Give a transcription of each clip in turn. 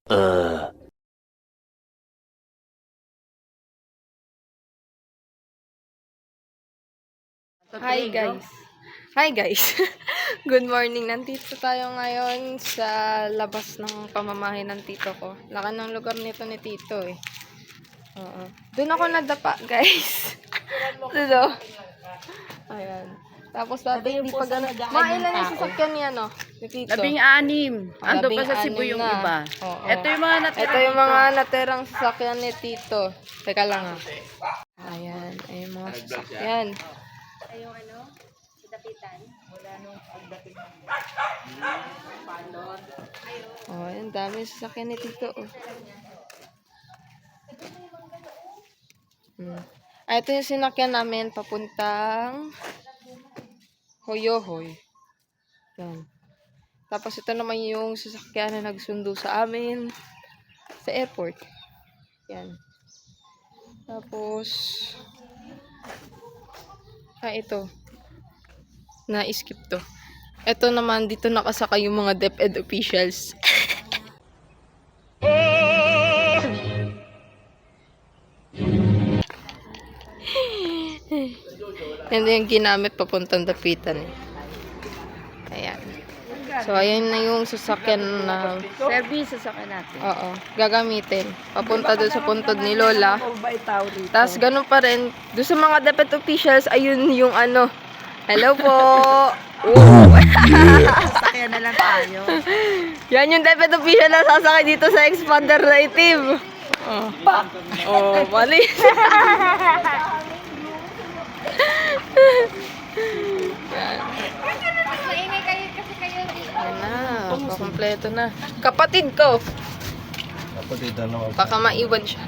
Hi guys. Hi guys. Good morning. Nandito tayo ngayon sa labas ng pamamahay ng tito ko. Laki ng lugar nito ni tito eh. Oo. Doon ako nadapa, guys. Doon. Ayan. Tapos dati hindi pa gano'n. Mailan yung sasakyan niya, no? Ni tito. 16. Ando pa sa Cebu yung iba. Oo. Ito yung mga natira Ito yung mga natirang sasakyan ni tito. Teka lang ah. Ayan. Ay yung mga sasakyan. Yung ano, dapitan. Wala nung pagdapitan. Oh, ang dami sasakyan ni tito. Oh. Ito yung sinakyan namin papuntang Hoyohoy. Yan. Tapos ito naman yung sasakyan na nagsundo sa amin sa airport. Yan. Tapos ito. Na-skip to. Ito naman, dito nakasakay yung mga DepEd officials. Yan din yung ginamit papuntang dapitan. Ayan. So, ayan na yung sasakyan na service sa natin. oo, gagamitin. Papunta doon sa puntod ni Lola. Tapos, ganun pa rin. Doon sa mga DepEd officials, ayun yung ano. Hello po! Sakyan na lang tayo. Yan yung DepEd official na sasakay dito sa expander native. Oh, oh mali. Mas maingay kayo kasi kayo dito. Yan na, pakompleto na. Kapatid ko. Kapatid ano? Baka maiwan siya.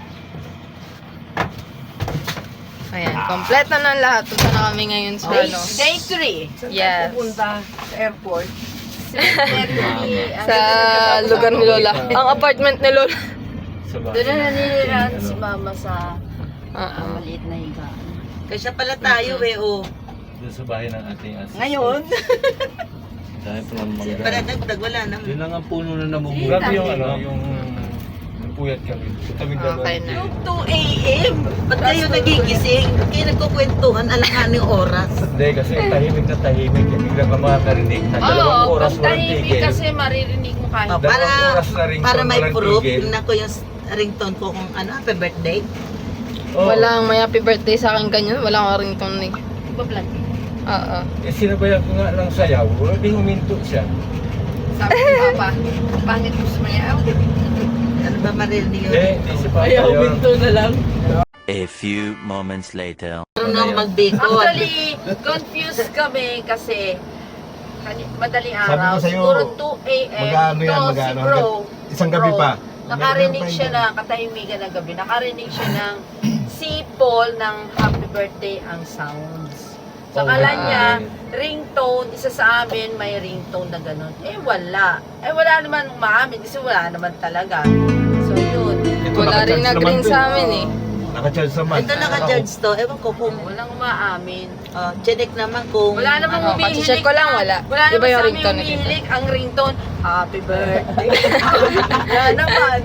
Ayan, kompleto na lahat. Punta na kami ngayon sa ano. Day 3. Yes. Pupunta sa airport. Sa lugar ni Lola. Ang apartment ni Lola. Doon na naniniran si mama sa maliit na higaan. Kaya pala tayo oh. Doon sa bahay ng ating asis. Ngayon, Dahil pa ng mangga. Para nagdag wala naman. Yun lang ang puno na namumuhay. Grabe yung ano, yung puyat kami. Kami dalawa. Okay na. Yung 2 a.m. Ba't kayo nagigising? Kayo nagkukwentuhan, alangan yung oras. Hindi, kasi tahimik na tahimik. Biglang ka makakarinig na dalawang oras walang tigil. kasi maririnig mo kahit. Oh, Dalawang oras na ringtone, para may walang proof, tigil. tingnan ko yung ringtone ko kung ano, happy birthday. Oo. Walang may happy birthday sa akin ganyan. Walang ringtone eh. Iba-vlog. Oo. Eh, sinabayan ko nga ng sayaw. Di huminto siya. Sabi ni Papa, pangit mo sa mayaw. Ano ba maririnig yun? Hindi si Papa. na lang. A few moments later. Marunong magbiko. Actually, confused kami kasi madaling Sabi araw, ko sa'yo, siguro 2 a.m. magkano yan, Ito, magkano? si Bro, Isang gabi pa. Nakarinig siya na, katahimikan ng gabi, nakarinig siya ng si Paul ng happy birthday ang sounds. So, akala niya, ringtone, isa sa amin may ringtone na gano'n. Wala. Wala naman umaamin kasi wala naman talaga. So, yun. Wala rin nag-ring sa amin eh. Naka-charge naman. Ito naka-judge to. Ewan ko kung Walang umaamin. check naman kung Wala namang Ano, humihilig. kasi check ko lang, wala. Wala Iba naman yung sa amin ringtone ni Tito. humihilig. Ang ringtone, happy birthday. Wala naman.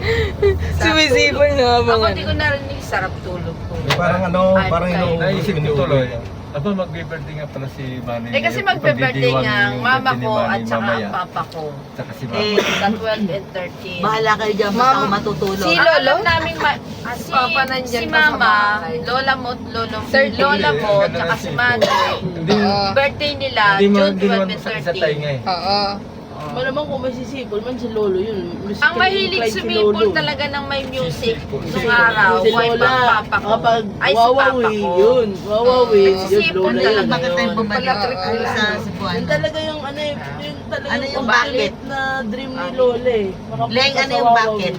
Sumisipon nga Ako mga. di ko narinig, sarap tulog ko. Parang ano, Ay, parang tayo. Naisip inuulit ko tuloy. Aba, mag-birthday nga pala si Manny. Kasi magbe-birthday nga ang mama ko at saka ang mamaya. papa ko. Saka si Eh, Mama. Sa 12 and 13. bahala kayo dyan, basta Ma'am, ako matutulog. si Ang Lolo? alam namin si Papa nandyan si pa sa mama, bahay. lola mo, Thirty. lola mo, Ganda tsaka na si si Manny. Hindi, Oo. Birthday nila, hindi mo, June hindi 12 naman and sa tayo 13. nga eh. Oo. Malamang kung may sisipol man si Lolo yun. Ang mahilig sumipol talaga ng may music nung araw, Si ay Lola, papa ko. kapag Ay, si papa wawawi, ko. yun. Wawawi, yun Nagsisipon Lola talaga yun. Bakit tayo yun. bumalik Oo. sa Cebuano? Yun talaga yung ano eh, yun talaga Ano yung ultimate bakit? na dream ni Lola eh. Makapunta Leng, ano sa yung Wawawi. bakit?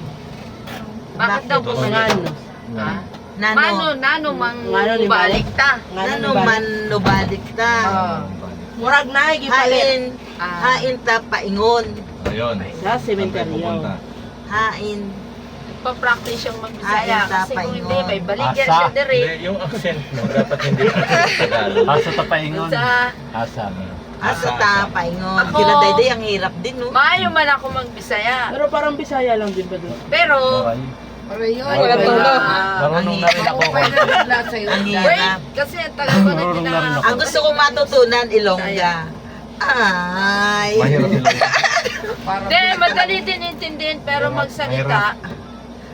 Bakit daw Bakit? bumalik? Ha? Nano? Nano mang Ngano ni balik ta. Nano man lubalik ta? Murag na, gipalit. Hain ta paingon. Ayun. Sa sementeryo. Hain. Pa-practice siyang magbisaya Ay, kasi kung tapay hindi, mo. may baligyan siya dire. Hindi, yung accent mo, dapat hindi accent Tagalog. Asa tapaingon. Sa Asa. Sa tapay ngo. Ako- Kila Dayday, ang hirap din, no? Maayo man ako magbisaya. Pero parang Bisaya lang din ba doon? Pero, Walang tulo. Marunong na rin ako. Ang wait, hirap. kasi ang tagal ko na Marunong na rin ako. Ang gusto kong matutunan, Ilongga. Ay. Mahirap nila. Hindi, madali din intindihin, pero magsalita.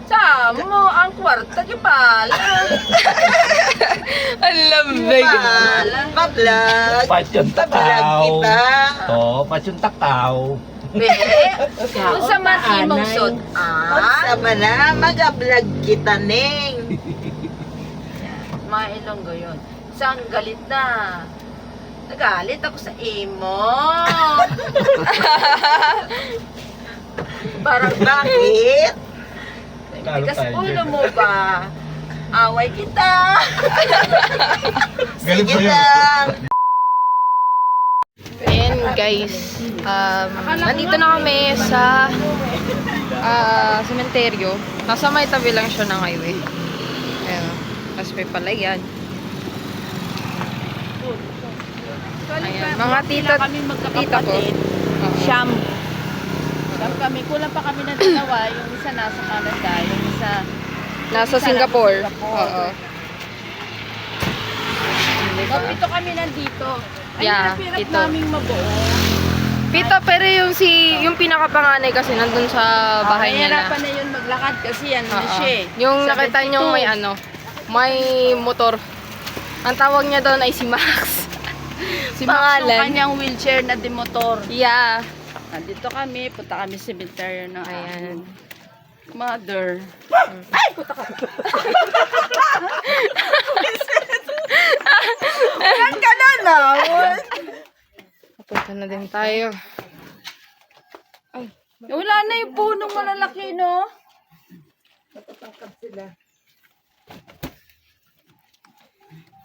Sa mo ang kwarta, di ba? Ang lambay. Pablag. Pasyon Pablag kita. Oo, pasyon takaw. Be, kung sa man imong sod, Sama na, mag-vlog kita, Neng. mga Ilonggo yun. Isang galit na. Nagalit ako sa imo. Parang Bakit? tigas ulo mo ba? Away kita. Galit Sige mo yun. lang. Ayan guys, nandito na kami sa sementeryo. Nasa may tabi lang siya ng highway. Ayan, tapos may palayan. Ayan, mga tito ko. Siyam. Siyam kami. Kulang pa kami ng dalawa. Yung isa nasa Canada. Yung isa Nasa Singapore. Oo. Pito kami nandito. Ay, Yeah, hirap ito. naming mabuo. Pito, pero yung pinakapanganay kasi nandun sa bahay nila. Nahihirapan na yun maglakad kasi ano na Oo. siya eh. Yung nakita 72. nyo may motor. Ang tawag niya doon ay si Max. Si Max yung Pangalan. kanyang wheelchair na demotor. Yeah. Nandito kami, punta kami sa cemetery ng Ayan. mother. Papunta na din tayo. Wala na yung punong malalaki, no?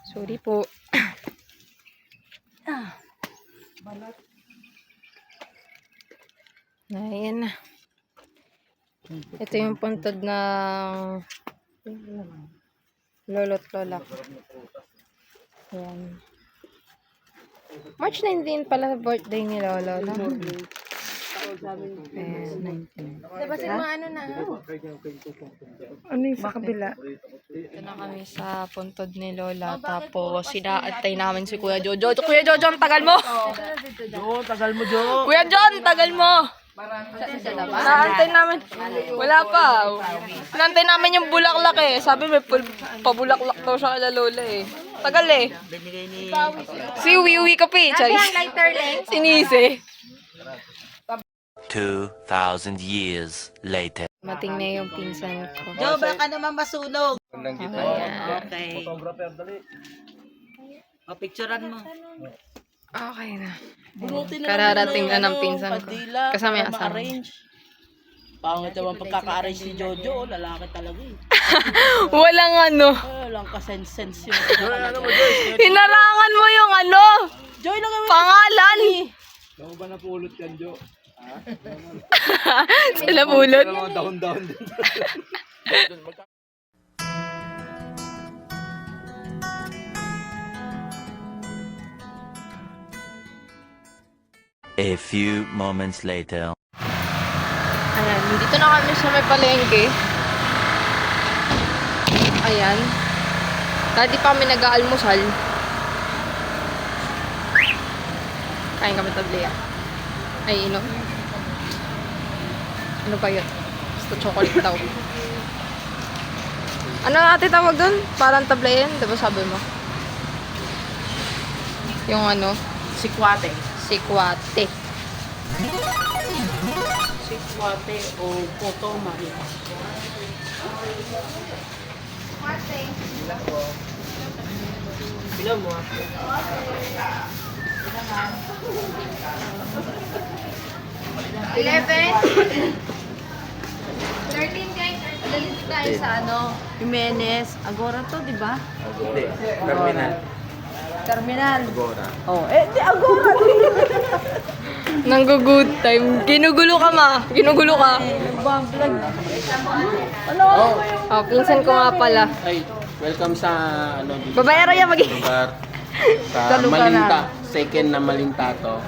Sorry po. Ayan na. Ito yung puntod ng lolo't lola ko. Ayan. March 19 pala birthday ni Lolo, no? Ayan. Diba sa mga ano na? Ano yung sa kabila? Ito na kami sa puntod ni Lola. Tapos, sinaantay namin si Kuya Jojo. Kuya Jojo, ang tagal mo! Jo, tagal mo, Jo. Kuya John, tagal mo! Naantay namin. Wala pa. Naantay namin yung bulaklak eh. Sabi may pabulaklak daw siya kala Lola eh. Tagal eh. Binigay ni... Si Wiwi ka pa eh. Charis. Sinisi. 2,000 years later. Mating na yung pinsan ko. Jo, baka naman masunog. Ayan. Okay. O, picturean mo. Okay na. Bunutin na Kararating lang na ng pinsan ko. Padilla, Kasama yung para asawa. ma-arrange. Pangit naman pagkaka-arrange ni Jojo, lalaki talaga eh. Walang ano. Walang ka-sense yung Hinarangan mo yung ano. Joy lang kami. Pangalan. Ako ba napulot yan, Jo? Sila bulot. Dahon-dahon din. A few moments later. Ayan, dito na kami sa may palengke. Ayan. Dati pa kami nag-aalmusal. Kain kami tabliya. Ay, inom. Ano ba yun? Basta chocolate daw. Ano ate tawag dun? Parang tablayan, diba sabi mo? Yung ano? Sikwate. Sikwate. Sikwate o poto mari. Bilang mo. Tayo sa ano, Jimenez. Agora to, di ba? Terminal. Terminal. Agora. Oh, di Agora. Nanggo-good time. Ginugulo ka ma. Ginugulo ka. Nagbablog. Ano ba yung Oh, pinsan ko nga pala. Ay, welcome sa ano dito Babayaran yan mag lugar sa Sa lugar Malinta, na. second na Malintato.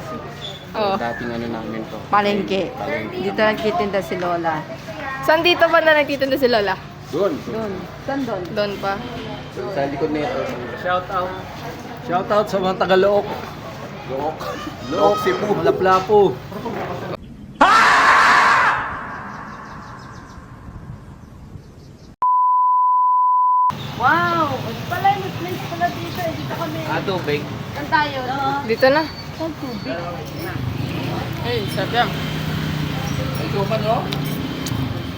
Oh. Dating ano namin to. Palengke. Palengke. Dito nagtitinda si Lola. Saan dito ba na nagtitinda si Lola? Doon. Doon. Saan doon? Doon pa. Sa likod nito. Shout out sa mga taga-Look. Look, Cebu. Lapu-Lapu. Wow! Pala, may place pala dito. Dito kami. Tubig. Saan tayo? Dito na. Saan tubig? Ay, sarap yan. Ito pa no?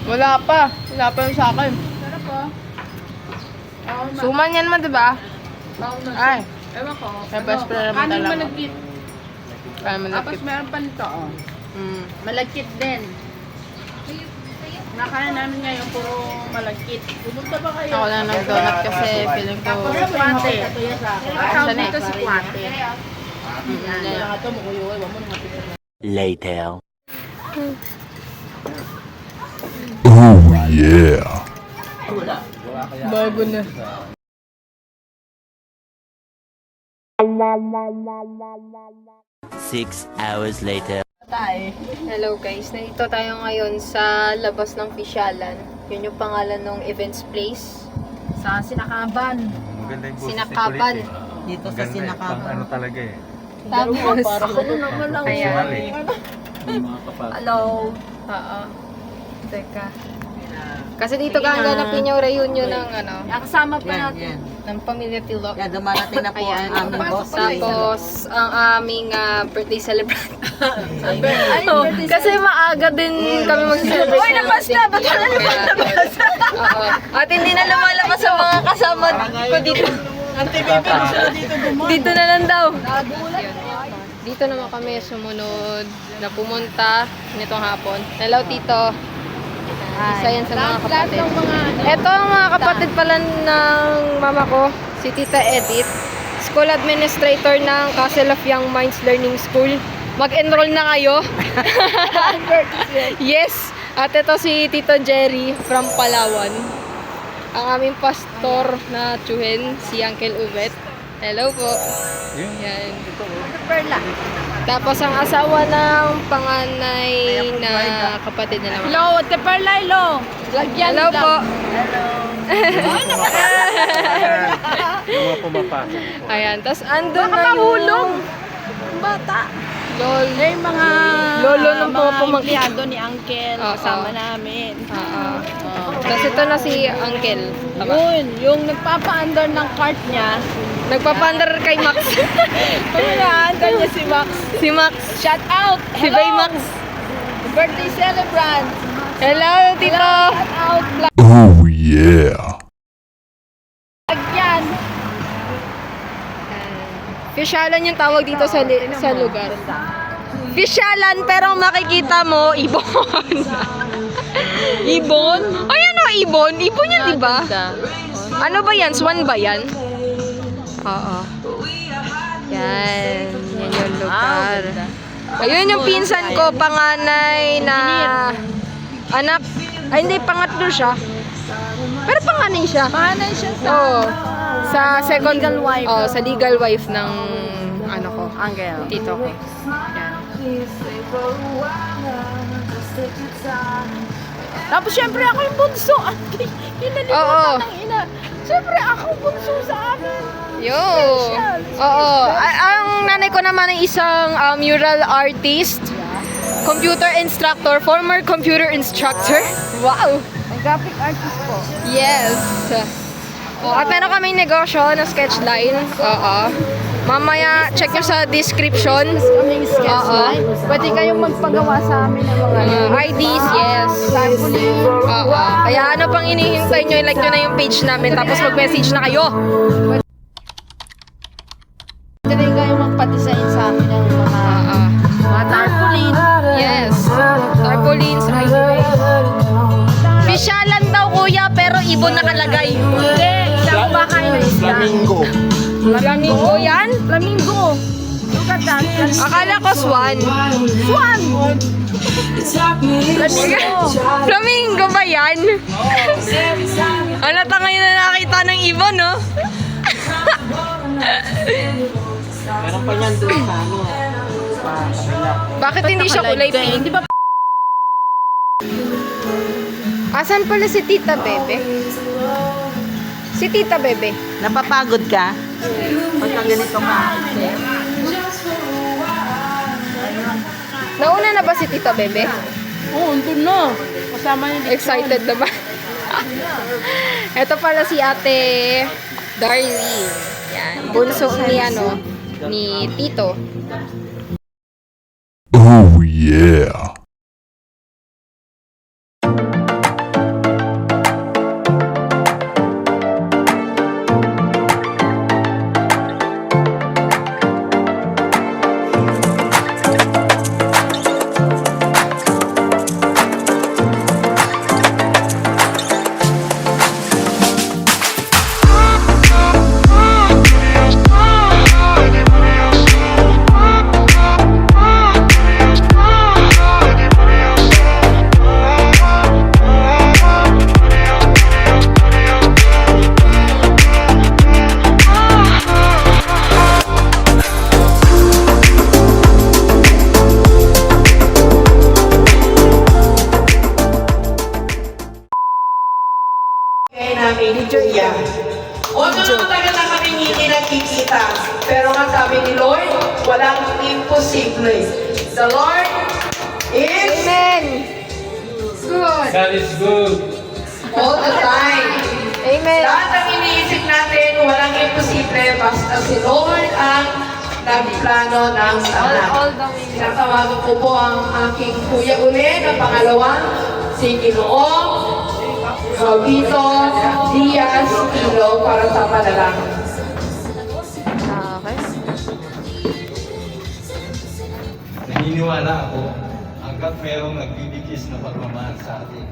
Wala pa. Wala pa yung sa akin. Sarap po. Suman yan man, diba? Ay. Ewan ko. Tapos pala naman Kanin talaga. malagkit. Kaya Tapos malapit. meron pa nito, oh. Mm. Malagkit din. Nakain namin ngayon, puro malagkit. Pumunta ba kayo? Ako na ng donut kasi feeling ko... Tapos si Kwate. Tawag dito si Kwate. Later. Bago na. Six hours later. Hello guys, nandito tayo ngayon sa labas ng Fisyalan. Yun yung pangalan ng events place. Sa Sinakaban. Maganda yung Sinakaban. Dito sa Sinakaban. Pang ano talaga eh. Tapos, Ako naman lang. ayan. Hello. Oo. Teka. Kasi dito ka ganapin yung reunion ng ano, Kasama pa Yan, natin. yan. ng pamilya Tilok. Yan, dumarating na po Ayan. ang aming boss. Tapos, ang aming birthday celebrant. Oh, kasi maaga din kami mag-celebrate. Uy, nabas na! Ba't wala lumabas? Oo. At hindi na lumalabas sa mga kasama ko dito. Dito na lang daw. Dito naman kami sumunod na pumunta nitong hapon. Hello, Tito. Isa yan sa mga kapatid. Ito ang mga kapatid pala ng mama ko, si Tita Edith. School Administrator ng Castle of Young Minds Learning School. Mag-enroll na kayo. Yes. At ito si Tito Jerry from Palawan. Ang aming pastor na tsuhin, si Uncle Ubet. Hello po. Yan. Tapos ang asawa ng panganay na kapatid na naman. Hello, Ate Perlaylo. Lagyan Hello po. Yung mga pumapasok. Ayan. Tapos andun na yung... Bata. Lol. Eh, mga Lolo ng mga pumangkin. empleyado ni Uncle. Oo. Kasama namin. Tapos ito na si Uncle. Tama. Yun, yung nagpapa-under ng cart niya. Nagpapandar kay Max. Pag-under niya si Max. Si Max. Shout out! Si Bay Max. Birthday celebrant! Hello, Tito. Shout out! Lagyan! Fisyalan yung tawag dito sa lugar. Fisyalan, pero makikita mo, ibon. Ibon? Ayan o, ibon. Ibon yan, di ba? Ano ba yan? Swan ba yan? Oo. Yan. Yan yung lugar. Ayun yung pinsan ko, panganay na anak. Ay, hindi, pangatlo siya. Pero panganay siya. Panay siya sa Oo. Sa second legal wife. Oh, sa legal wife ng ano ko, Uncle. tito ko. Yan. Tapos syempre ako yung bunso. Kinalimutan Oo. ng ina. Syempre ako bunso sa amin. Yo. Oo. Ang nanay ko naman ay isang mural artist, computer instructor, former computer instructor. Wow. Ang graphic artist po. Yes. Oh, at meron kaming negosyo na sketchline. Oo. Mamaya, check nyo sa description. Kaming sketch Oo. line. Pwede kayong magpagawa sa amin ng mga IDs, yes. Oo. Kaya ano pang inihintay nyo, like nyo na yung page namin, tapos mag-message na kayo. Pwede rin kayong magpa-design sa amin ng mga tarpaulin. Yes. Tarpaulins, Fisyalan daw kuya, pero ibon nakalagay. Hindi, isang bakay na isla. Flamingo. Flamingo yan? Flamingo. Look at that. Akala ko swan. Swan! Flamingo. Flamingo ba yan? Alata ngayon na nakita ng ibon, no? Meron pa niyan doon sa ano, sa kabila. Bakit hindi siya kulay pink? Di ba Asan pala si Tita Bebe? Si Tita Bebe. Napapagod ka? Pagka ganito ka. Nauna na ba si Tita Bebe? Oo, andun na. Kasama niya dito. Excited na ba? Ito pala si Ate Darlene. Yan. Bunso ni ni Tito. Oh yeah. Kaya namin ni Julia. Although matagal na kami hindi nagkikita, pero nga sabi ni Lord, walang imposible. The Lord is Amen! Good. God is good. all the time. Amen. Lahat ng iniisip natin, walang imposible, basta si Lord ang nagplano ng lahat. All the way. Tinatawagan ko po ang aking kuya uli na pangalawa, si Ginoong Robito Diaz Tilo para sa panalangin. Okay. Naniniwala ako, hanggat merong nagbibigis na pagmamahal sa atin,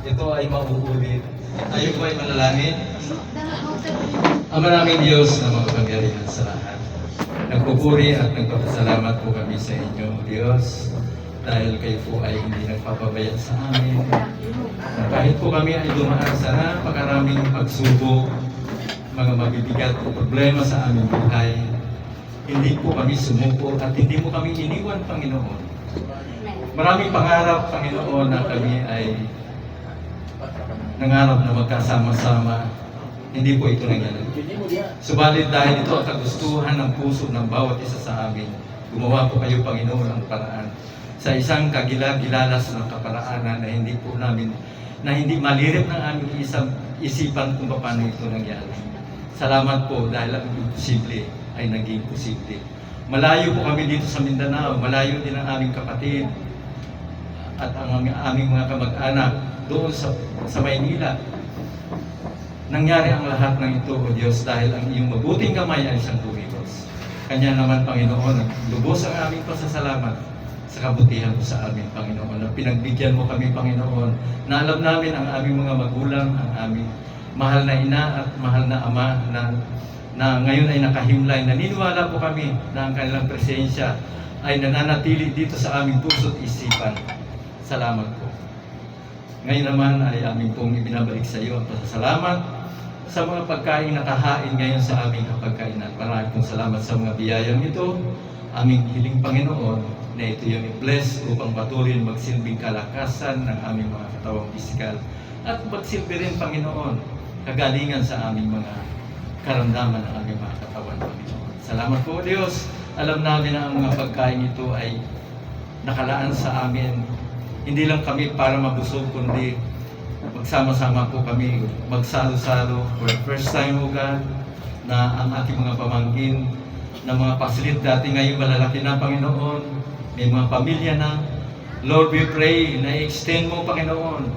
ito ay mauulit. Tayo po ay manalangin. Ama naming Diyos na makapangyarihan sa lahat. Nagpupuri at nagpapasalamat po kami sa inyo, Diyos, dahil kayo po ay hindi nagpapabaya sa amin. Na kahit po kami ay dumaan sa napakaraming pagsubok, mga mabibigat o problema sa aming buhay, hindi po kami sumuko at hindi mo kami iniwan, Panginoon. Maraming pangarap, Panginoon, na kami ay nangarap na magkasama-sama. Hindi po ito nangyari. Subalit dahil ito ang kagustuhan ng puso ng bawat isa sa amin, gumawa po kayo, Panginoon, ng paraan sa isang kagilagilalas ng kaparaanan na hindi po namin, na hindi malirip ng aming isipan kung paano ito nangyari. Salamat po dahil ang imposible ay naging posible. Malayo po kami dito sa Mindanao, malayo din ang aming kapatid at ang aming mga kamag-anak doon sa Maynila. Nangyari ang lahat ng ito, O Diyos, dahil ang iyong mabuting kamay ay siyang tumigos. Kanya naman, Panginoon, lubos ang aming pasasalamat sa kabutihan mo sa amin, Panginoon, na pinagbigyan mo kami, Panginoon, na alam namin ang aming mga magulang, ang aming mahal na ina at mahal na ama na ngayon ay nakahimlay. Naniniwala po kami na ang kanilang presensya ay nananatili dito sa aming puso't isipan. Salamat po. Ngayon naman ay aming pong ibinabalik sa iyo ang pasasalamat sa mga pagkain nakahain ngayon sa aming kapagkainan. Maraming pong salamat sa mga biyayang ito. Aming hiling, Panginoon, na ito yung i-bless upang patuloy magsilbing kalakasan ng aming mga katawang pisikal at magsilbi rin, Panginoon, kagalingan sa aming mga karamdaman ng aming mga katawan, Panginoon. Salamat po, Diyos. Alam namin na ang mga pagkain ito ay nakalaan sa amin. Hindi lang kami para mabusog, kundi magsama-sama po kami, magsalo-salo for the first time, O God, na ang ating mga pamangkin na mga pasilit dati ngayon malalaki na, Panginoon, may mga pamilya na. Lord, we pray na i-extend mo, Panginoon,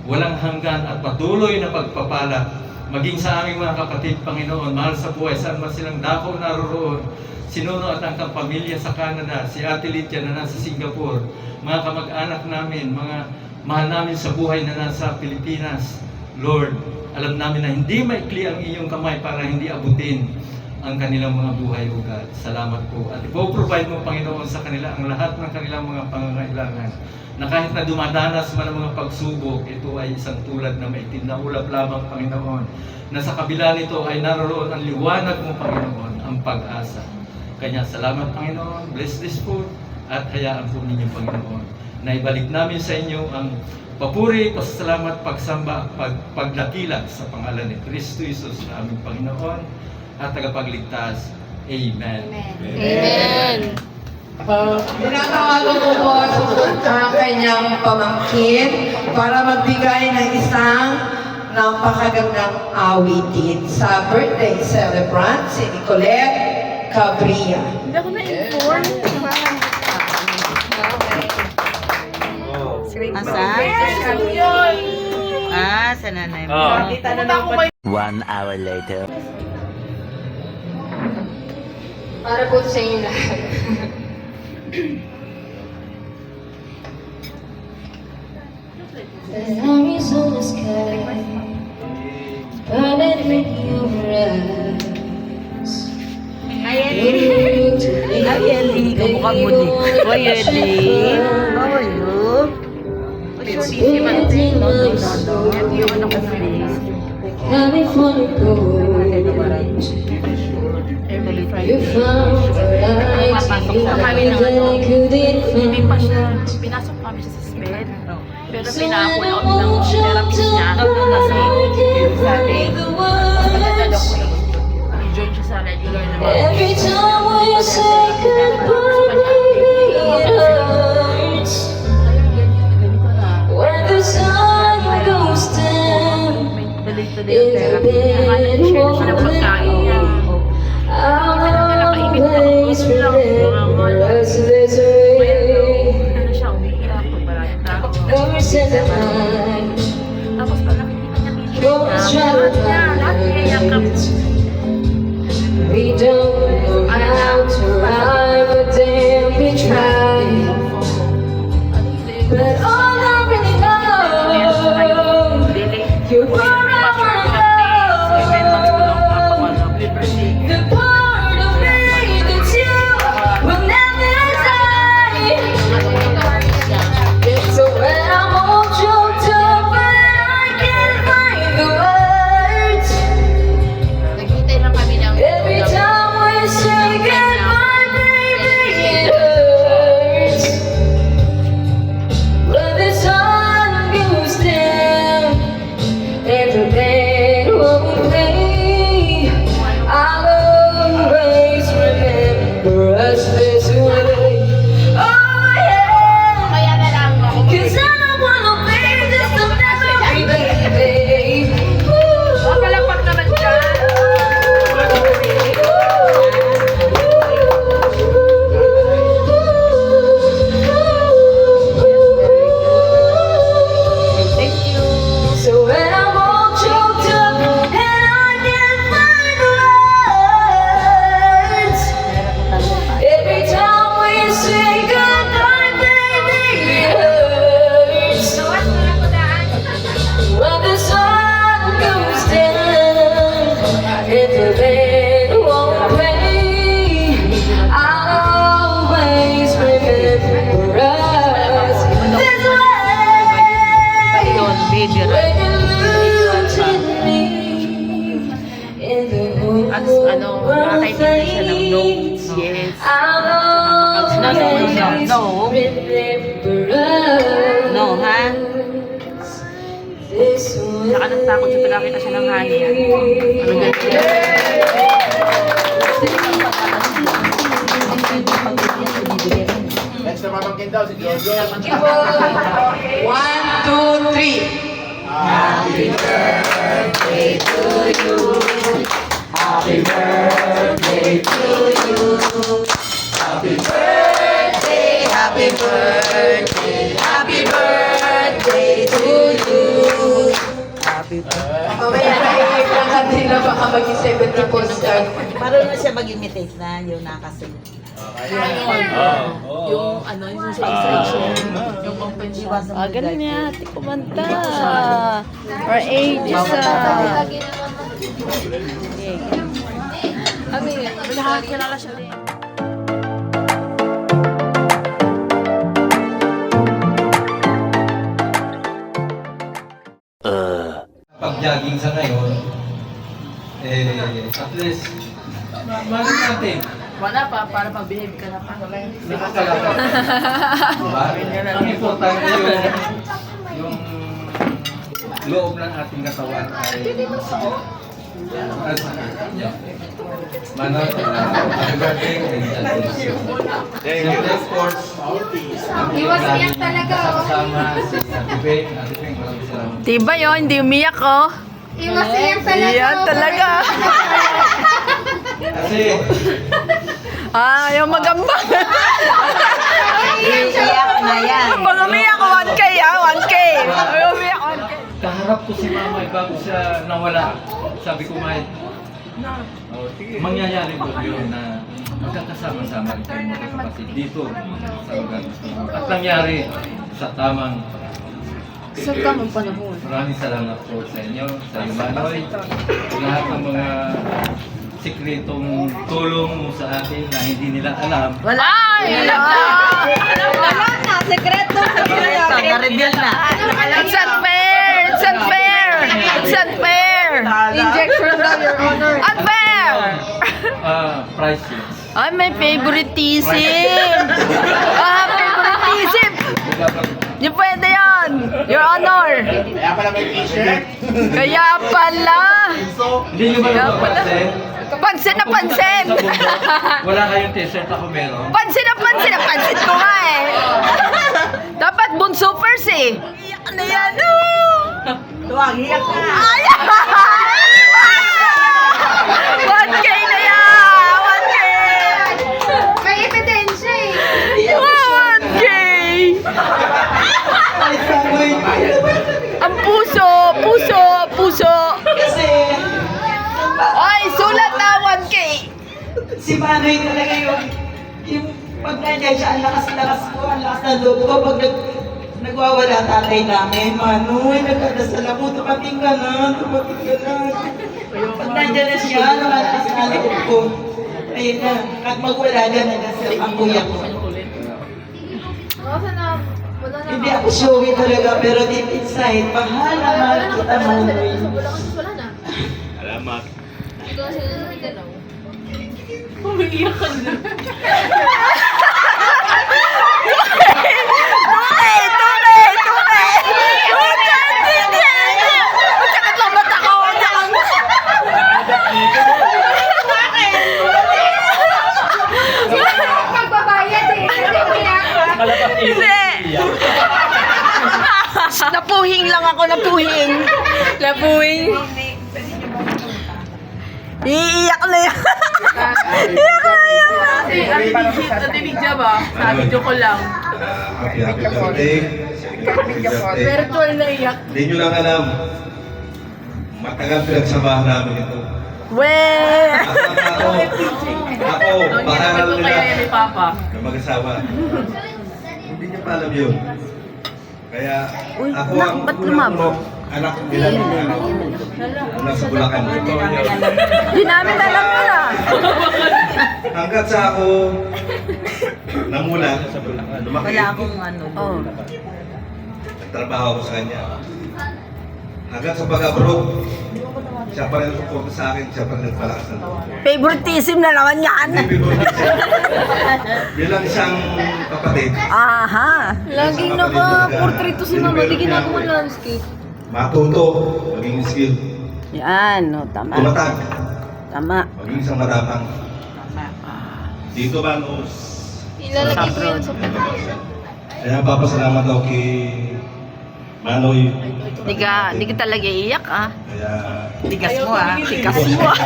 walang hanggan at patuloy na pagpapala maging sa aming mga kapatid, Panginoon, mahal sa buhay, saan man silang dako naroroon, sinuno at ang pamilya sa Canada, si Ate Lydia na nasa Singapore, mga kamag-anak namin, mga mahal namin sa buhay na nasa Pilipinas. Lord, alam namin na hindi maikli ang iyong kamay para hindi abutin ang kanilang mga buhay, O God. Salamat po. At ipo-provide mo, Panginoon, sa kanila ang lahat ng kanilang mga pangangailangan. Na kahit na dumadanas man ang mga pagsubok, ito ay isang tulad na maitim na ulap lamang, Panginoon. Na sa kabila nito ay naroon ang liwanag mo, Panginoon, ang pag-asa. Kanya salamat Panginoon, bless this food at hayaan po ninyo Panginoon na ibalik namin sa inyo ang papuri, pasasalamat, pagsamba, pagdakila sa pangalan ni Kristo Jesus na aming Panginoon at tagapagligtas. Amen. Amen. Tinatawagan ko po ang kanyang pamangkin para magbigay ng isang napakagandang awitin sa birthday celebrant si Nicolette Cabria. Hindi ako na-inform. Asa? Sa nanay mo. 1 hour later. Para po sa inyo lahat. The Arizona sky, burning with your eyes. Ayeli, kamukha mo ni. Ayeli. Bawal no? It's built my soul. Coming for the gold. You found the light in me that I couldn't find. Pinasok kami siya sa SPED. Pero pinakuha ako ng therapist niya. Kasi sabi, i-join siya sa regular na Every time when you say goodbye, baby, it hurts. When the sun goes down in the bed, I'll always remember us this way. Ano siya, umiiyak pag maraming tao. Never said that much. Tapos pag nakikita niya picture Always niya, try to lahat iiyak ka. find it. We don't know how to rhyme, but damn, we try. But all I really know, you're where I wanna go. The part of me that you will never die. So when I'm all choked up and I can't find the words, every time we say goodbye, baby, it hurts. When the sun goes down and the band won't play, I'll always remember us this way. Oh yeah, 'cause I don't wanna be just a memory, baby. Palakpak naman siya. So when I'm all choked up and I can't find the words, every time we say goodbye, baby, it hurts. When the sun goes down and the band won't play, I'll always remember us this way. When you looked at me in the At nakakaibigan siya ng notes, yes. I'll always No. remember us. No, ha? This way. Saka nagtakot siya pag nakita siya ng hangin. Ano ganyan? Next na pamangkin daw, si Jojo. 1, 2, 3. Mamaya na nila baka maging 70 po ng card. Parang na siya mag-imitate na yung nakasing. Yung ano, yung sensation. Yung compensation. Ah, ganun niya. Ati kumanta. Or ages Nakakilala siya din. Pag-jogging sa ngayon, at least, malin natin, Wala pa, para pag-behave ka na pa. Ang importante yung loob ng ating katawan ay masakit. Manang, happy birthday. Thank you. Of course, Iwas iyak talaga, oh. kasama si Ate Beng. Ate Beng, maraming salamat. Diba yun? Hindi umiyak oh. Iwas iyak talaga. Iyan talaga. Kasi, Yung magambang. Iiyak na yan. Pag umiyak, 1K 1K. Pag umiyak, 1K. kaharap ko si mama bago siya nawala. Sabi ko, May, mangyayari po yun na magkakasama-sama rin kayo mga kapatid dito sa lugar gusto mo. At nangyari sa tamang panahon. Maraming salamat po sa inyo, sa iyo Manoy, lahat ng mga sikretong tulong mo sa akin na hindi nila alam. Wala. Wala na. Sekreto. Na-reveal na. It's unfair. It's unfair. It's unfair. Injection na, Your Honor. Unfair. Priceless. Ay, may favoritism. Favoritism. Di pwede yan. Your Honor. Kaya pala may t-shirt. Kaya pala. Hindi nyo ba napapansin? Pansin na pansin. Sa bundok, wala kayong t-shirt, ako meron. Pansin na pansin. Pansin ko nga eh. Dapat bunso first eh. Iyak na yan. Tuwag, iyak na. 1K na yan. 1K. May ebidensya eh. 1K. Ang puso. Kasi, Ay, sulat na 1K. si Manoy talaga yung pag nandiyan siya, ang lakas-lakas ko, ang lakas ng loob ko. Pag nagwawala tatay namin, Manoy, nagkadasal ako, tumating ka na. Pag nandiyan na siya, nakalakas na loob ko. Ayun na, pag magwala dyan, nagdasal ang kuya ko. Hindi ako showy talaga, pero deep inside, mahal kita, Manoy. Salamat. Sakit lang mata ko. Pagbabayad eh. Hindi. Napuhing lang ako, napuhing. Iiyak na yan. Ate Bigja ba? Sabi ko lang. Happy birthday. Virtual na iyak. Hindi nyo lang alam. Matagal pinagsamahan namin ito. Weh. Ako, baharal Ginagawa ko kaya yan ni Papa. na mag-asawa. Hindi nyo pa alam yun. Kaya ako ang ba't lumabog? anak nila nasa Bulacan. Di namin alam yun ah. Hanggat sa ako namula, lumaki, Wala akong ano. Oh. nagtrabaho ako sa kanya. Hanggat sa pag-abroad, siya pa rin suporta sa akin, siya pa rin nagpalakas ng loob. Favoritism na naman yan. Hindi ko bilang isang kapatid, Aha. Laging naka-portrait si Mama. Di ginagawa landscape. matuto, maging skill, Yan, no, tama. tumatag, Tama. maging isang matapang. Dito ba, Ilalagay ko yan sa kaya papasalamat ako kay Manoy. Di ka talaga iiyak ah. Kaya, Tigas mo ah. Tigas mo ah.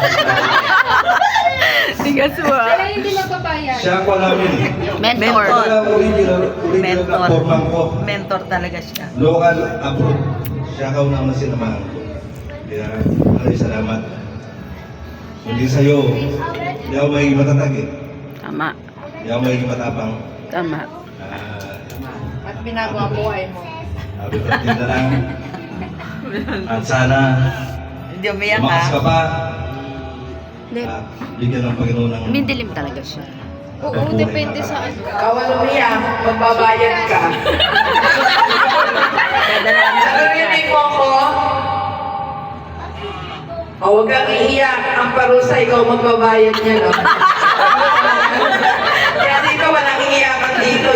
Tigas mo ah. Pero hindi magbabayad. siya ko namin. Mentor. Talaga original na formang ko. Mentor talaga siya. Local, abroad. Siya ka unang sinamahan ko. Kaya, maraming salamat. Hindi sa'yo, hindi ako magiging matatag eh. Tama. Hindi ako magiging matapang. Tama. At pinagawa buhay mo. Happy birthday na lang. At sana, Hindi umiyak lumakas ka ah. pa. Hindi. At bigyan ng Panginoon ng... Mindilim talaga siya. Oo, depende sa ano. Kawal umiyak, magbabayad ka. Narinig mo ako? O huwag kang iiyak. Ang parusa, ikaw magbabayad niya, no?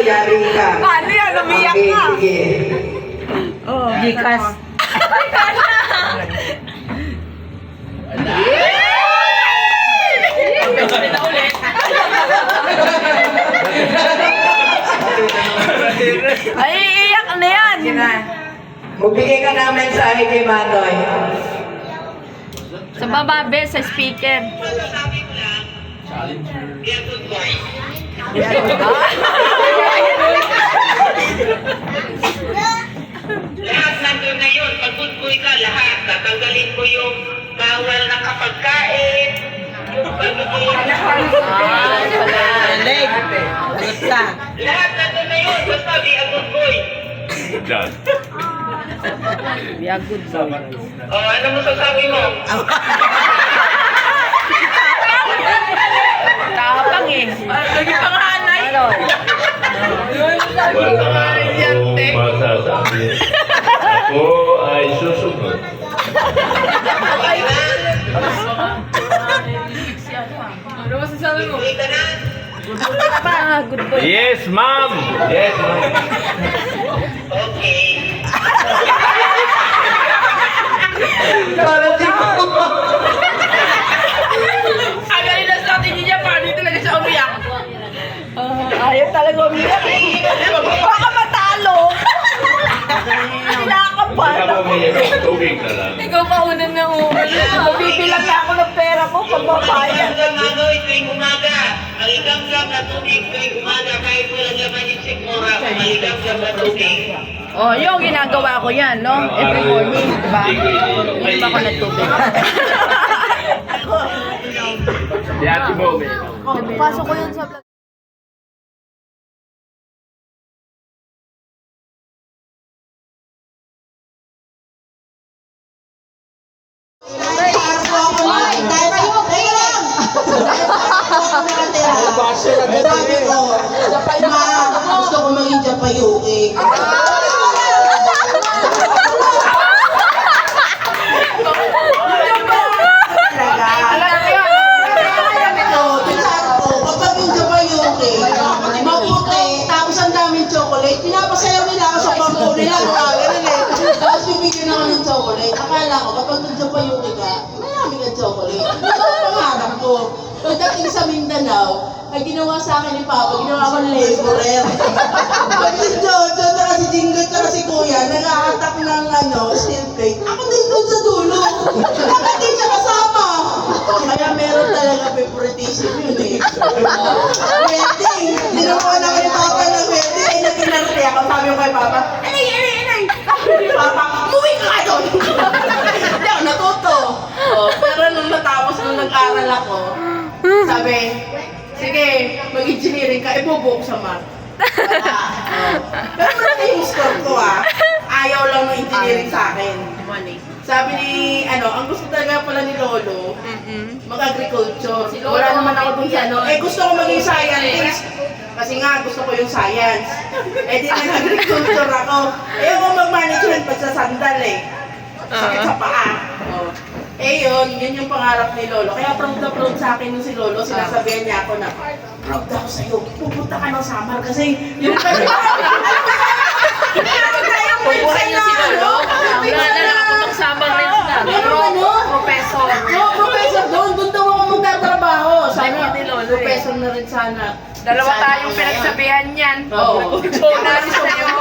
yari ka. Ano yan? Umiyak Okay, ka. sige. Gikas. Ay, iiyak na yan. Magbigay ka ng mensahe kay Manoy. Sa baba, be, sa speaker. Lahat nandun na yun. Pag good boy ka, lahat. Tatanggalin ko yung bawal na kapagkain. Yung pagiging... Leg. Sagot ka. Lahat nandun na yun. Basta be a good boy. Be a good boy. O, ano mo sasabi mo? Tapang eh. Lagi panganay. Wala akong masasabi. Ako ay susunod. Ano masasabi mo? Uwi ka na? Good boy. Yes, ma'am! Yes, ma'am. Okay. Ang galing na strategy niya, paano talaga siya umiyak? Ayaw talaga umiyak eh. Baka matalo. Kinakapan. Ako may tubig na lang. Ikaw pa unang na Mabibilang na ako ng pera ko pag mabayad. Hanggang gagawin tuwing umaga. Maligamgam na tubig tuwing umaga kahit walang laman yung sikmura. Maligamgam na tubig. Oh, yung ginagawa ko yan, no? Every morning, diba? Inom ako ng tubig. Pasok ko yun sa vlog. Gusto ko maging Japayuki. Kapag yung Japayuki, maputi, tapos ang daming chocolate, pinapasayaw nila ako sa pampo nila. Ganun eh. Tapos bibigyan ako ng chocolate. Akala ko, kapag yung Japayuki ka, marami kang chocolate. Ito ang pangarap ko. Pagdating sa Mindanao, ay ginawa sa akin ni Papa, ginawa ko laborer. Pag si Jojo, tsaka si Jingo, tsaka si Kuya, nag-a-attack ng steel plate. Ako din doon sa dulo. Bakit di siya kasama? Kaya meron talaga favoritism yun eh. Wedding! Ginawa na kay Papa ng wedding, ay nag-inarte ako. Sabi ko kay Papa, Inay! Sabi ni Papa, umuwi ka nga doon! Hindi ako natuto. Pero nung natapos, nung nag-aral ako, sabi, sige, mag-engineering ka, ibubuo ko sa math. Wala. Pero malaki yung score ko Ayaw lang ng engineering sa akin. Sabi ni, ang gusto talaga pala ni Lolo, mag-agriculture. Wala naman ako dun sa gusto ko maging scientist. Kasi nga, gusto ko yung science. Di nag-agriculture ako. Ako mag-management pag sa sandal sakit sa paa. Yun yung pangarap ni Lolo. Kaya proud na proud sa akin yung si Lolo. Sinasabihan niya ako na, proud ako sa'yo, pupunta ka ng Samar kasi yung Pupuhay niyo si Lolo. Wala na nakapunong Samar rin sila. Professor. Professor, doon daw ako magtatrabaho. Sana, ni Lolo professor na rin sana. Dalawa tayong pinagsabihan yan. Oo. Jonas sa'yo.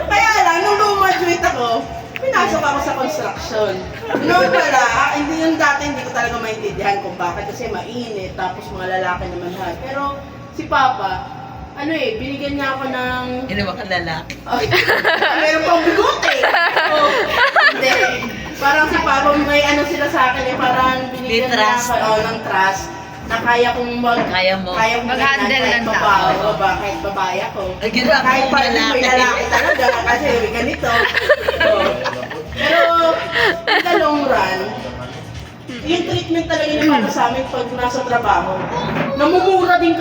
Kaya lang, nung graduate ako, pinasok ako sa construction. Noon pala, hindi ko talaga maintindihan kung bakit kasi mainit, tapos mga lalaki naman lahat. Pero si Papa, binigyan niya ako ng... Hindi mo ka lalaki. Meron pang bigote. Hindi. Parang si Papa, may sila sa akin parang binigyan niya ako ng trust na kaya kong mag-handle ng tao. Kahit babae ako. Ginawa ko Kahit yung parang lalaki. may lalaki talaga kasi may ganito. Pero in the long run, yung treatment talaga niya para sa amin pag nasa trabaho, namumura din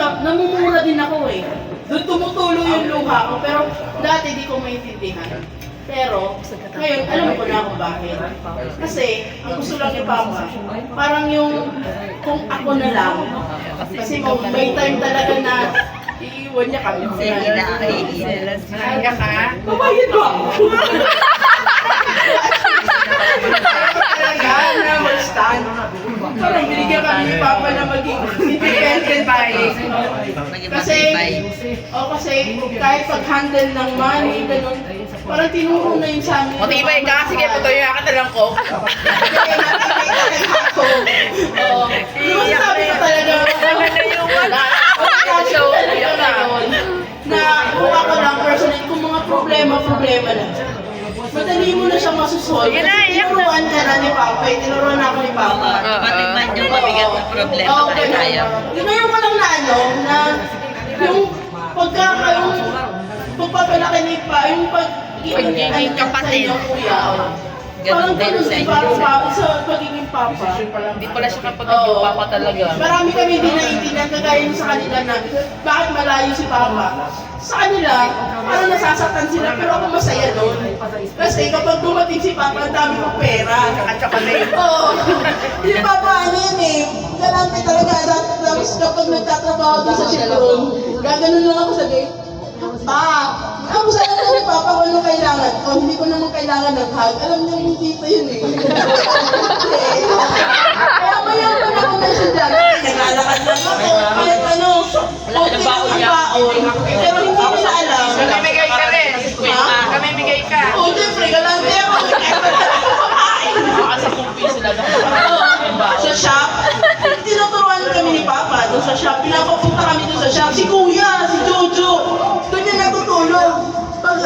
ako Doon tumutulo yung luha ko, pero dati di ko maintindihan. Pero, ngayon, alam ko na kung bakit. Kasi, ang gusto lang ni Papa, parang yung, kung ako na lang. Kasi may time talaga na Iiwan niya kami. Sige na, Kaya ka? Babayad ko ako. Talaga na mag-stand. Parang binigyan kami ni Papa na maging independent tayo. Kasi kahit pag-handle ng money, ganun, parang tinuro na yun sa amin. Matibay ka, sige, patuloy ka lang ko. Sabi ko talaga, na mukha ko lang personally, kung mga problema lang. Madali mo na siyang masusolve. Tinuruan ka na ni Papa, tinuruan na ako ni Papa. Matikman yung mabigat na problema Oo, kaya kaya. Ngayon ko lang na yung pagpapalaki ni Pa, yung Pagiging kapatid. Kuya. Ganun din sa inyo. Parang sa pagiging Papa. Hindi pala siya kapag yung papa talaga. Marami kami hindi naiintindihan kagaya sa kanila na bakit malayo si Papa. Sa kanila, parang nasasaktan sila pero ako masaya doon. Kasi kapag dumating si Papa, ang dami kong pera. At chocolate. Oo. Yung Papa, ano yun eh. Galante talaga. Tapos kapag nagtatrabaho doon sa Chevron, gaganon lang ako sa gate. Ako sana na ni Papa kung ano kailangan ko. Hindi ko naman kailangan ng hug. Alam niyo yung dito yun eh. Kaya mayaman ako na siya dyan. Naglalakad lang ako. Kahit ano, okay lang ang baon. Pero hindi nila alam. Kamimigay ka rin. Ha? Kamimigay ka. Oo, siyempre, galante ako. Kaya pala ako kumakain. Baka sa kumpi sila Sa shop, tinuturuan kami ni Papa doon sa shop. Pinapapunta kami doon sa shop. Si Kuya, si Jojo, doon niya natutulog. Pag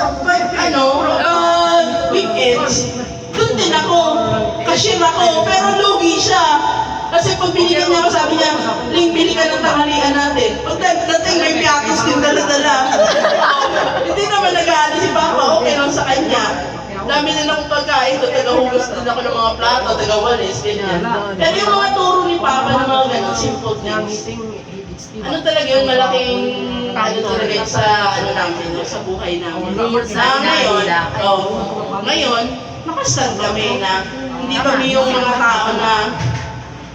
weekends, doon din ako. Cashier ako, pero lugi siya. Kasi pag binigyan niya ako, sabi niya, Ling, bili ka ng tanghalian natin. Pag dating may piatos din dala-dala. Hindi naman nag-aali si Papa, okay lang sa kanya. Dami din akong pagkain, taga-hugas din ako ng mga plato, taga-walis, ganyan. Pero yung mga turo ni Papa na mga ganyan, simple things. Ano talaga yung malaking, talaga yung sa, namin, sa buhay namin. Ngayon, nakastand kami na hindi kami yung mga tao na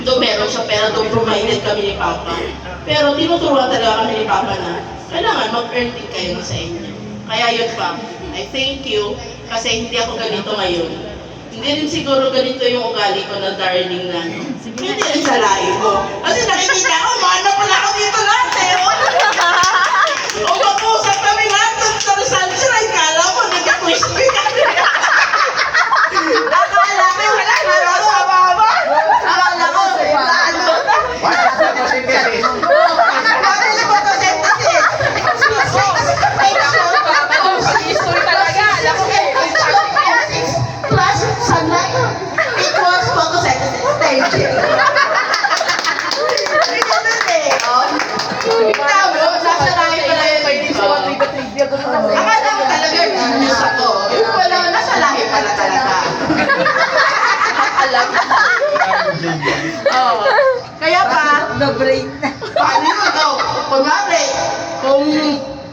doon meron siya pera, doon provided kami ni Papa. Pero tinuturuan talaga kami ni Papa na kailangan mag-earn din kayo sa inyo. Kaya yun pa, I thank you kasi hindi ako ganito ngayon. Hindi rin siguro ganito yung ugali ko na darling na hindi rin sa lahi ko. Kasi nakikita ko, maano pala ako dito lahat eh. O mag-usap kami lahat sa Rizal Shrine, kala ko nag-crispy kami. Akala ko wala na sa baba. Akala ko, ano? Wala sa photosynthesis. Bakit na photosynthesis? History talaga. Alam ko Plus sunlight. It was photosynthesis. Thank you. Ikaw, nasa lahi pala yung may akala ko talaga genius ako. Yung pala, nasa lahi pala talaga. Alam. Kaya pa, the brain. Paano yun? Kunwari, kung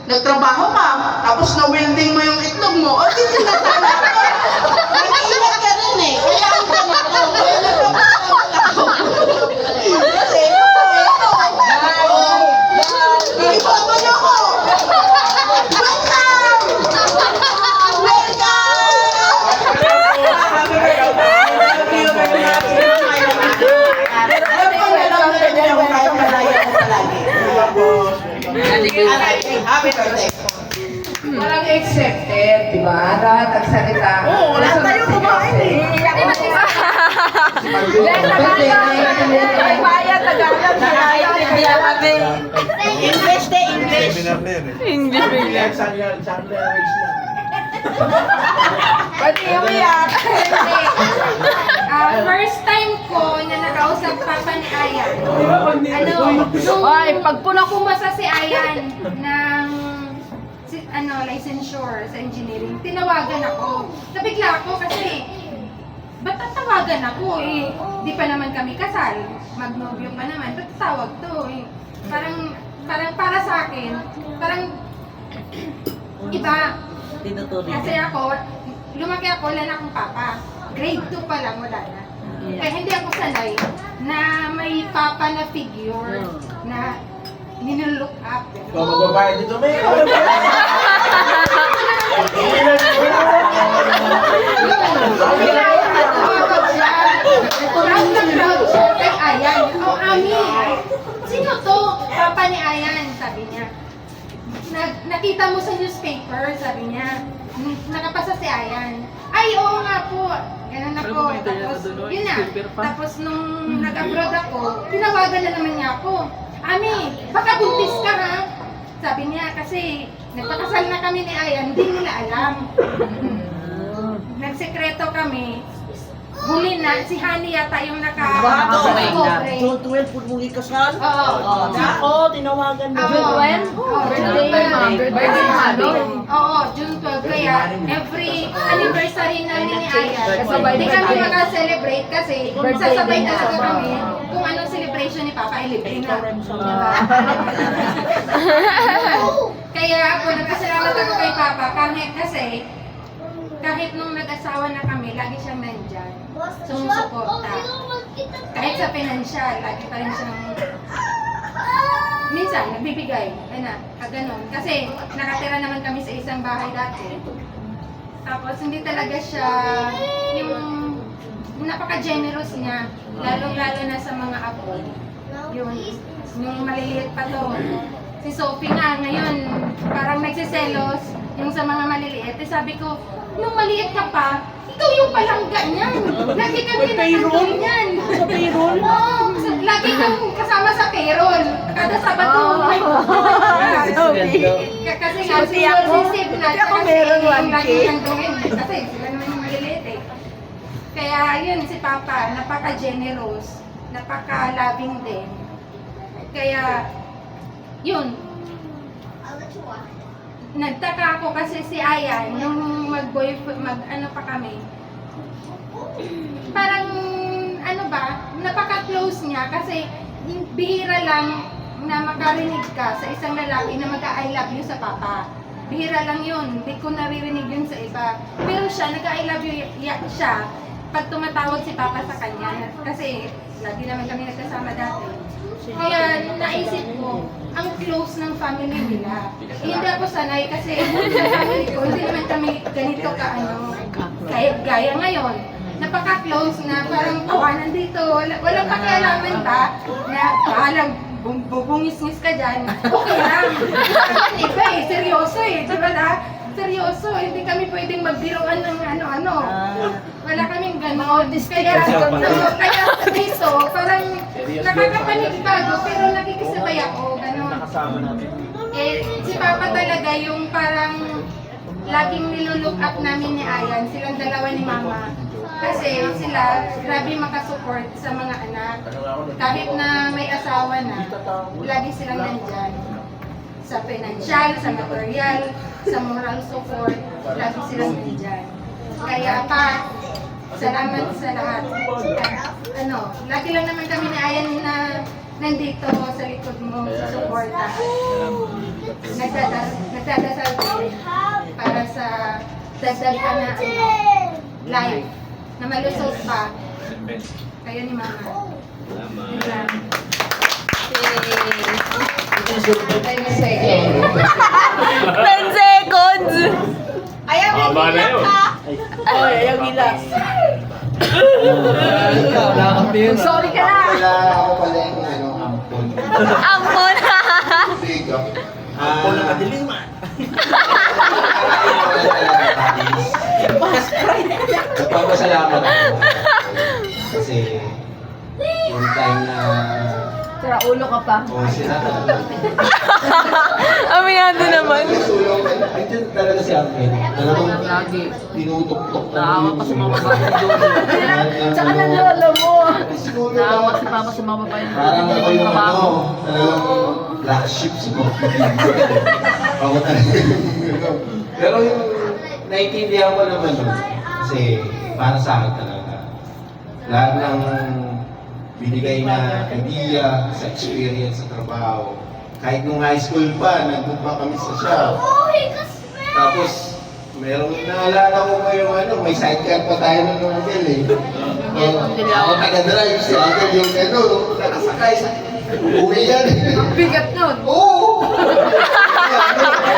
nagtrabaho ka, tapos na-welding mo yung itlog mo, o di sinasama ko. Mag-iingat ka rin eh. Kaya ang ganun ko. Kaya nagpapasalamat ako. Kasi, iboto niyo ko! Welcome! Walang accepted, di ba? Lahat ang salita. Oo, wala tayo kumain eh. English de English. English bigla. Pati umiyak. First time ko na nakausap papa ni Ayan. Pag pumasa si Ayan ng licensure sa engineering, tinawagan ako. Nabigla ako kasi, ba't tatawagan ako eh? Di pa naman kami kasal. Magnobyo pa naman. Ba't tawag to eh? Parang para sa akin, parang iba. Kasi ako, lumaki ako, wala na akong papa. Grade 2 pa lang, wala na. Kaya hindi ako sanay na may papa na figure na nilook up. Ikaw magbabayad dito, may. Proud siya kay Ayan. Oh, Ami, sino to? Papa ni Ayan, sabi niya. Nakita mo sa newspaper, sabi niya. Nakapasa si Ayan. Ay, oo nga po. Ganun ako. Tapos, yun na. Tapos nung nag-abroad ako, tinawagan na naman niya ako. Ami, baka buntis ka ha? Sabi niya, kasi nagpakasal na kami ni Ayan, hindi nila alam. Nagsekreto kami. Huli na, si Honey yata yung naka-cover. June 12 po mong ikasal? Oo. Ako, tinawagan mo. June 12? Birthday namin. Oo, June 12. Kaya every anniversary namin ni Aya, hindi kami maka-celebrate kasi sasabay talaga kami kung anong celebration ni Papa, libre na. Diba? Kaya ako, nagpasalamat ako kay Papa kasi kahit nung nag-asawa na kami, lagi siyang nandyan. Sumusuporta. Kahit sa financial, lagi pa rin siyang minsan, nagbibigay. Ganun. Kasi nakatira naman kami sa isang bahay dati. Tapos hindi talaga siya yung napaka-generous niya. Lalong-lalo na sa mga apo. Yung maliliit pa to. Si Sophie nga ngayon, parang nagsiselos yung sa mga maliliit. Sabi ko, nung maliit ka pa, ikaw yung palangga niyan. Lagi kang pinatanggal niyan. Sa payroll? Oo, lagi kang kasama sa payroll. Kada Sabado. Kasi nga, sisip na. Kasi yung lagi kang gawin. Kasi sila naman yung maliliit eh. Kaya yun, si Papa, napaka-generous, napaka-loving din. Kaya, yun. Nagtaka ako kasi si Ayan, nung mag-ano pa kami, parang, napaka-close niya kasi bihira lang na makarinig ka sa isang lalaki na mag-I love you sa Papa. Bihira lang yun, hindi ko naririnig yun sa iba. Pero siya, nag-I love you siya pag tumatawag si Papa sa kanya. Kasi lagi naman kami nagkasama dati. Kaya naisip ko, ang close ng family nila. Hindi ako sanay kasi sa family ko, hindi naman kami ganito gaya ngayon. Napaka-close na parang tawanan dito. Walang pakialaman ba na parang bubungis-ngis ka dyan. Okay lang. Iba eh, seryoso eh. Di ba na? Seryoso, hindi kami pwedeng magbiruan ng ano-ano. Wala kaming gano'n. Kaya dito, parang nakakapanigbago pero nakikisabay ako, gano'n. Si Papa talaga yung parang laging nilulook up namin ni Ayan, silang dalawa ni Mama. Kasi sila, grabe makasupport sa mga anak. Kahit na may asawa na, lagi silang nandyan. Sa financial, sa material, sa moral support, lagi silang nandyan. Kaya pa, salamat sa lahat. Lagi lang naman kami na Ayan na nandito sa likod mo, sa suporta. Nagdadasal din para sa dagdag ka na life, na malusog pa. Kayo ni Mama. Salamat. 10 seconds! Ayaw yung na yun. Ay, ayaw gila. Sorry ka na! Ako pala yung ampon. Ampon! Ampon na kadiliman. Nagpapasalamat ako. Kasi yung time na Sira ulo ka pa. sila Aminado naman. Andiyan talaga si Ampin. Talagang Lagi. tinutok-tok Naawa pa sa mga babae doon. Tsaka ng lolo mo. Naawa si Papa sa mga babae. Parang ako yung talagang black sheep sa mga ako talaga. Pero yung naiintindihan ko naman yun. Kasi para sa akin talaga. Lahat ng binigay na idea sa experience sa trabaho. Kahit nung high school pa, nandun pa kami sa shop. Tapos, merong naalala ko ngayong may sidecar pa tayo ng hotel eh. Ako taga-drive, si Uncle yung nakasakay sa Uwi yan. Bigat nun. Oo!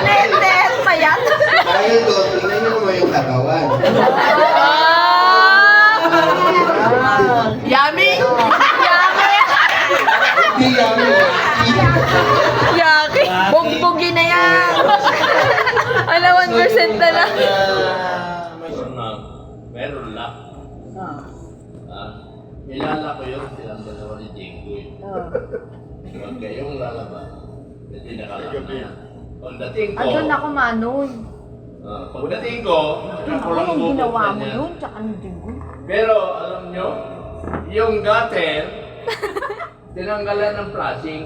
Lentes, payat. Dahil doon, tingnan niyo naman yung katawan. Yummy! Hindi yummy. Yaki. Bugbugi na yan. Ala, 1% na lang. Meron lang. Ilala ko yun, silang dalawa ni Jinggoy. Huwag kayong lalabas. Hindi nakalap na yan. Pagdating ko... Andun ako, Manoy. Pagdating ko, ako lang Anong ginawa bubuksan mo yan. yun? Tsaka ano din mo? Pero alam nyo, yung gutter, tinanggalan ng flashing.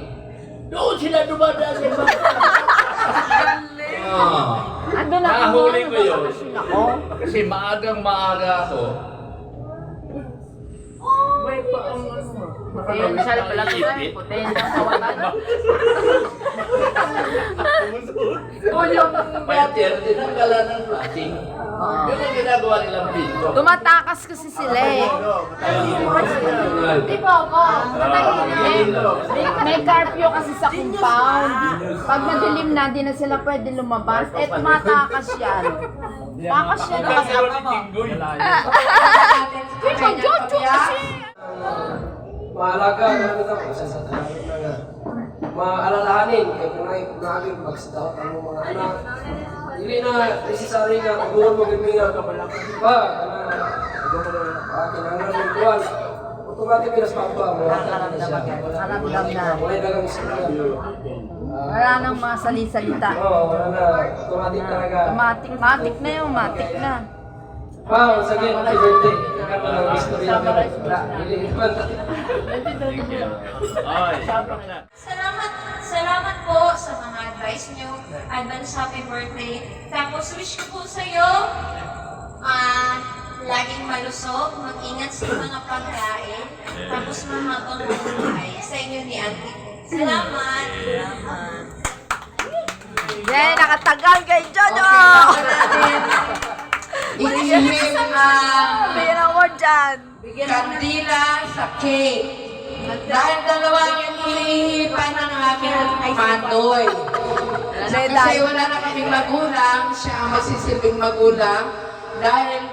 Doon sila dumadaan sa ibang Andun ako, Nahuli ko yun. nakakasin ako. Kasi maagang maaga ako. May pa ang Potential pala ito eh. Potential sa wala na. O yung gutter, tinanggalan ng flashing. Yun ang ginagawa nilang pinto. Tumatakas kasi sila eh. Di ba ako? May curfew kasi sa compound. Pag madilim na, di na sila pwede lumabas. Eh, tumatakas yan. Takas yan na kasi ako mo. Ikaw, Jojo, kasi. Mahalaga na naman sa salamin na maalalahanin kay kunay kunaging magsidaot ang mga anak. Dili na necessary nga kaguhan mo gid nga kabalakad pa kinahanglan ng kuwan. Automatic pinas papa mo. Karamdam na. Wala dagang isipin. Wala nang mga sali-salita. Oo, wala na. Automatic talaga. Matik na yun, matik na. Wow, sige, happy birthday. Ikaw na lang history na pero dili naman. Salamat po sa mga advice nyo. Advance happy birthday. Tapos wish ko po sa'yo, laging malusog, mag-ingat sa mga pagkain, tapos mahabang buhay sa inyo ni Auntie ko. Salamat! Yan, nakatagal kay Jojo. Iihim ang Pira mo dyan. kandila sa cake. Dahil dalawang hinihipan ng aming Mandoy. Kasi wala na kaming magulang, siya ang magsisilbing magulang. Dahil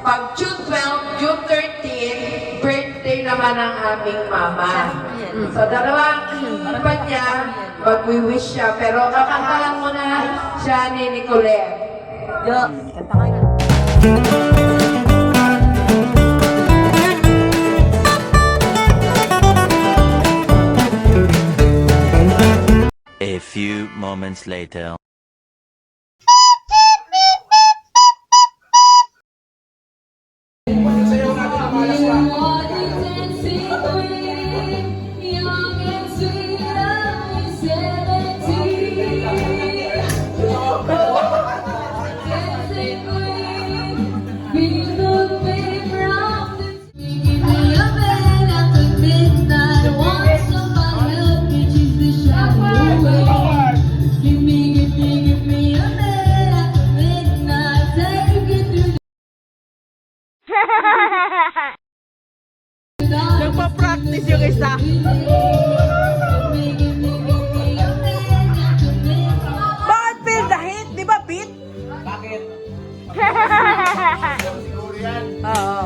pag June 12, June 13, birthday naman ng aming mama. So dalawang hinihipan niya, mag-wish siya. Pero kakantahan mo na siya ni Nicolette. Kanta ka na. A few moments later. Nagpa-practice yung isa. Bakit feel the heat? Di ba, Pete? Bakit? Oo.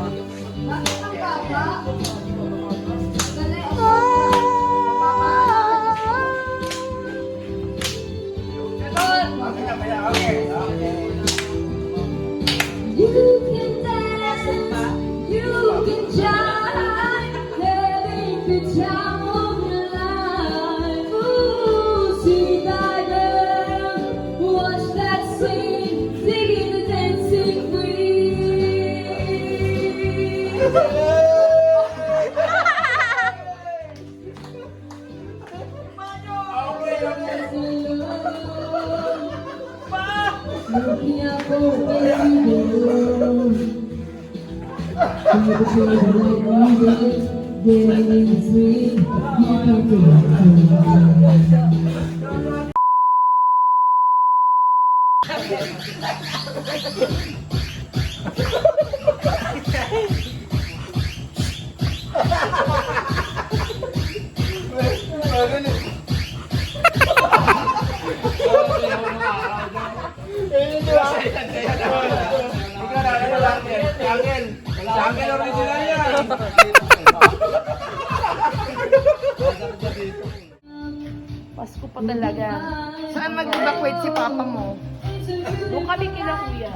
Sa akin original yan. Pasko pa talaga. Saan mag-evacuate si papa mo? Doon kami kila kuya.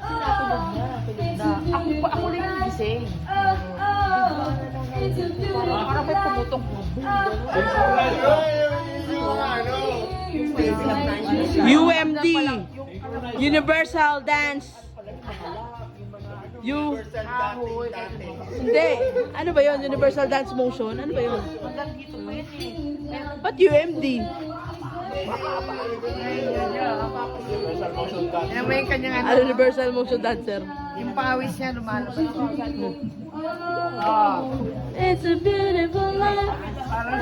Sinatulog niya. Tulog na. Ako rin yung gising. Parang may pumutong UMD, Universal Dance. Hindi. Ano ba yun? Universal Dance Motion? Ano ba yun? Ba't UMD? Alam mo yung kanyang ano? Universal Motion Dancer. Yung pawis niya lumalabas. It's a beautiful life. Parang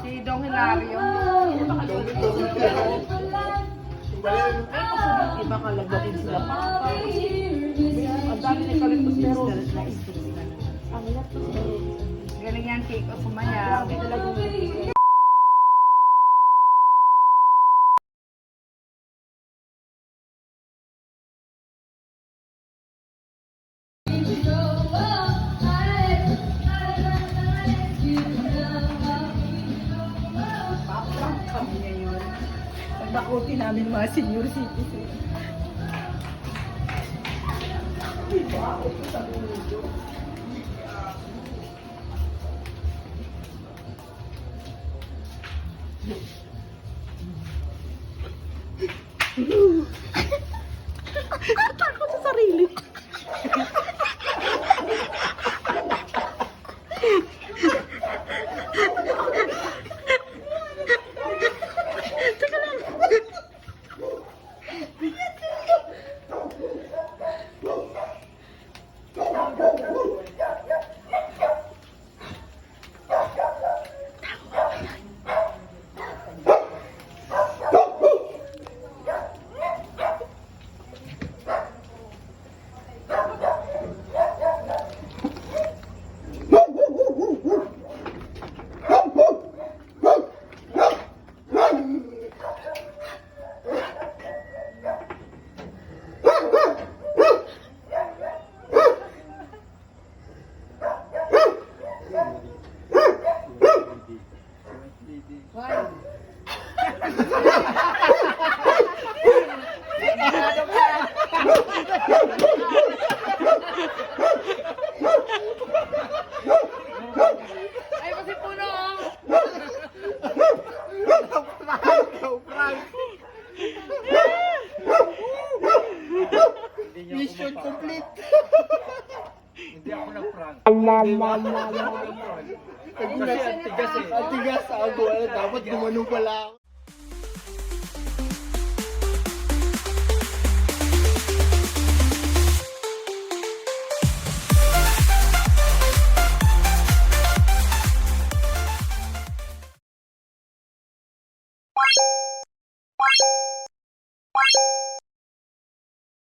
si Dong Hilario. iba kalagatin sila. Ang dami na kalipos pero ang lapos. Galing yan, take off umaya. Kami ngayon. Pagbakuti namin mga senior citizen. Diba? Ako sa mundo. Takot sa sarili. Teka lang. Ay, kasi puno! Mission complete. Hindi ako nag-prank. Kasi ang tigas eh. Ang tigas ako. Dapat gumanong pala ako.